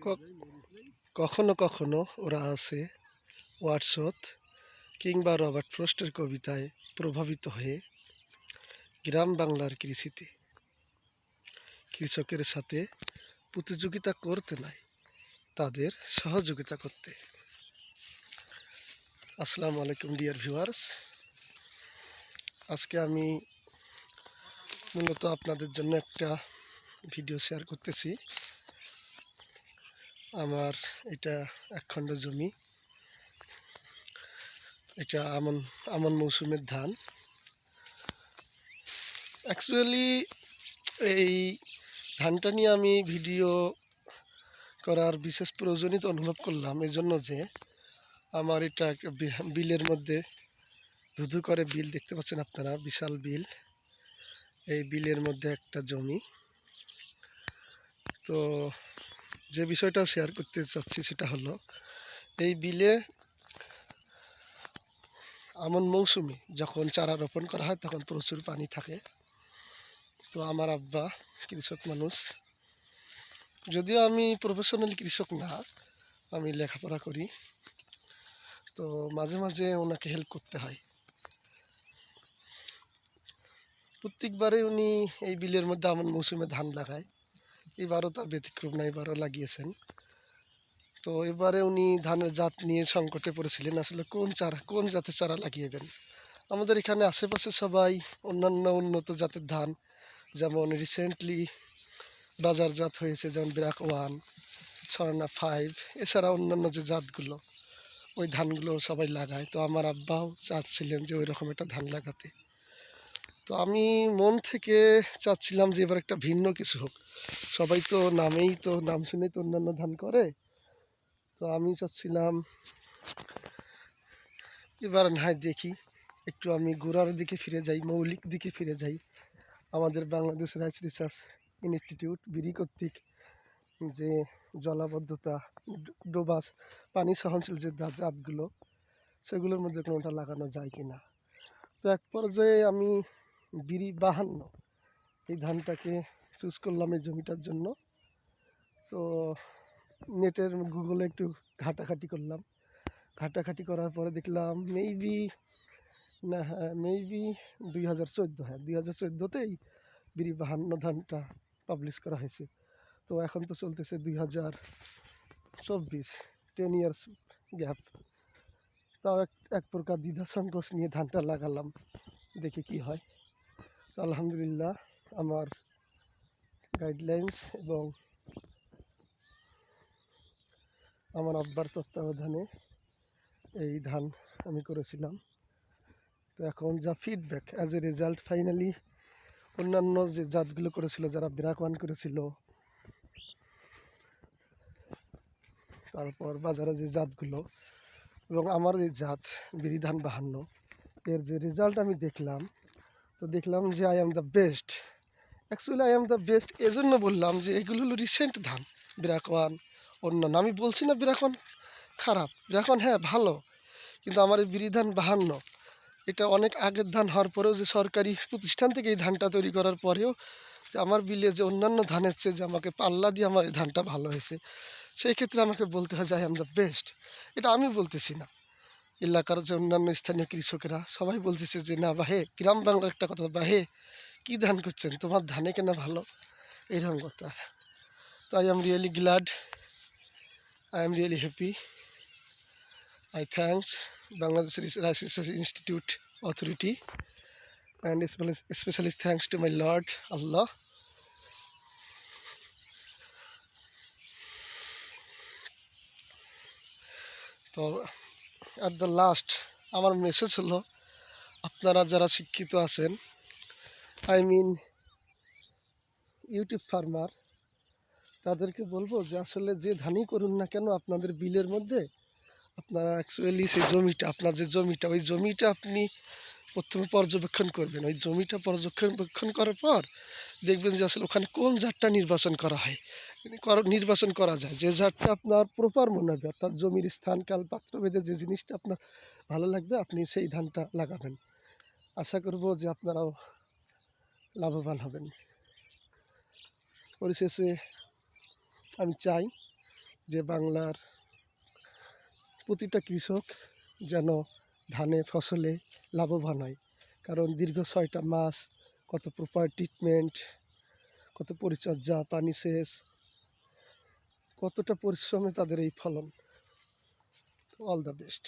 ক- কখনো কখনো ওরা আছে ওয়াটসঅ্যাপ কিংবা রবার্ট ফ্রস্টের কবিতায় প্রভাবিত হয়ে গ্রাম বাংলার কৃষিতে কৃষকের সাথে প্রতিযোগিতা করতে নয়, তাদের সহযোগিতা করতে। আসসালামু আলাইকুম ডিয়ার ভিউয়ার্স। আজকে আমি মূলত আপনাদের জন্য একটা ভিডিও শেয়ার করতেছি। আমার এটা একখণ্ড জমি, এটা আমন আমন মৌসুমের ধান। অ্যাকচুয়ালি এই ধানটা নিয়ে আমি ভিডিও করার বিশেষ প্রয়োজনীয়তা অনুভব করলাম এই জন্য যে আমার এটা একটা বিলের মধ্যে ধুধু করে বিল দেখতে পাচ্ছেন আপনারা, বিশাল বিল। এই বিলের মধ্যে একটা জমি। তো যে বিষয়টা শেয়ার করতে চাচ্ছি সেটা হলো, এই বিলে আমন মৌসুমে যখন চারা রোপণ করা হয় তখন প্রচুর পানি থাকে। তো আমার আব্বা কৃষক মানুষ, যদিও আমি প্রফেশনাল কৃষক না, আমি লেখাপড়া করি, তো মাঝে মাঝে ওনাকে হেল্প করতে হয়। প্রত্যেকবারে উনি এই বিলের মধ্যে আমন মৌসুমে ধান লাগায়। এবারও তার ব্যতিক্রম না, এবারও লাগিয়েছেন। তো এবারে উনি ধানের জাত নিয়ে সংকটে পড়েছিলেন, আসলে কোন জাতের চারা লাগিয়েবেন। আমাদের এখানে আশেপাশে সবাই অন্যান্য উন্নত জাতের ধান, যেমন রিসেন্টলি বাজারজাত হয়েছে, যেমন ব্র্যাক ওয়ান, স্বর্ণা 5, এছাড়া অন্যান্য যে জাতগুলো, ওই ধানগুলো সবাই লাগায়। তো আমার আব্বাও চাচ্ছিলেন যে ওই রকম একটা ধান লাগাতে। তো আমি মন থেকে চাচ্ছিলাম যে এবার একটা ভিন্ন কিছু হোক। সবাই তো নাম শুনেই তো অন্যান্য ধান করে। তো আমি চাচ্ছিলাম এবার না দেখি, একটু আমি গোড়ার দিকে ফিরে যাই, মৌলিক দিকে ফিরে যাই। আমাদের Bangladesh rice research institute BD কর্তৃক যে জলাবদ্ধতা, ডোবা, পানি সহনশীল যে জাতগুলো, সেগুলোর মধ্যে কোনোটা লাগানো যায় কি না। তো এক পর্যায়ে আমি বিরি 52 এই ধানটাকে চুজ করলাম এই জমিটার জন্য। তো নেটের গুগলে একটু ঘাটাঘাটি করলাম। ঘাটাঘাটি করার পরে দেখলাম মেবি 2014, হ্যাঁ 2014তেই বিরি 52 ধানটা পাবলিশ করা হয়েছে। তো এখন তো চলতেছে 2024, 10 ইয়ার্স গ্যাপ। তাও এক প্রকার দ্বিধা সংকোচ নিয়ে ধানটা লাগালাম, দেখি কি হয়। তো আলহামদুলিল্লাহ, আমার গাইডলাইন্স এবং আমার আব্বার তত্ত্বাবধানে এই ধান আমি করেছিলাম। তো এখন যা feedback as a result, finally অন্যান্য যে জাতগুলো করেছিল, যারা ব্র্যাক ওয়ান করেছিল, তারপর বাজারে যে জাতগুলো, এবং আমার এই জাত বিরি ধান 52, এর যে রেজাল্ট আমি দেখলাম, তো দেখলাম যে I am the best. Actually I am the best এজন্য বললাম যে এগুলো হলো রিসেন্ট ধান। ব্র্যাক ওয়ান অন্যান্য, আমি বলছি না ব্র্যাক ওয়ান খারাপ, ব্র্যাক ওয়ান হ্যাঁ ভালো, কিন্তু আমার এই বিরি ধান 52 এটা অনেক আগের ধান হওয়ার পরেও, যে সরকারি প্রতিষ্ঠান থেকে এই ধানটা তৈরি করার পরেও, যে আমার বিলে যে অন্যান্য ধানের চেয়ে যে আমাকে পাল্লা দিয়ে আমার এই ধানটা ভালো হয়েছে, সেই ক্ষেত্রে আমাকে বলতে হয় যে আই অ্যাম দ্য বেস্ট। এটা আমি বলতেছি না, এলাকার যে অন্যান্য স্থানীয় কৃষকেরা সবাই বলতেছে যে না বাহে, গ্রাম বাংলার একটা কথা, বাহে কী ধান করছেন, তোমার ধানে কেনা ভালো, এইরকম কথা। তো I am really glad, I am really happy. I thanks Bangladesh rice research institute authority, and especially thanks to my Lord Allah. তো অ্যাট দ্য লাস্ট আমার মেসেজ হলো, আপনারা যারা শিক্ষিত আছেন, আই মিন ইউটিউব ফার্মার, তাদেরকে বলবো যে আসলে যে ধানই করুন না কেন, আপনাদের বিলের মধ্যে আপনারা অ্যাকচুয়ালি সেই জমিটা, আপনার যে জমিটা, ওই জমিটা আপনি প্রথমে পর্যবেক্ষণ করবেন। ওই জমিটা পর্যবেক্ষণ করার পর দেখবেন যে আসলে ওখানে কোন জাতটা নির্বাচন করা যায়, যে জাতটা আপনার প্রপার মনে হবে, অর্থাৎ জমির স্থান কাল পাত্র ভেদে যে জিনিসটা আপনার ভালো লাগবে, আপনি সেই ধানটা লাগাবেন। আশা করব যে আপনারাও লাভবান হবেন। পরিশেষে আমি চাই যে বাংলার প্রতিটা কৃষক যেন ধানে ফসলে লাভবান হয়। কারণ দীর্ঘ 6টা মাস কত প্রপার ট্রিটমেন্ট, কত পরিচর্যা, পানি সেচ, কতটা পরিশ্রমে তাদের এই ফলন। All the best.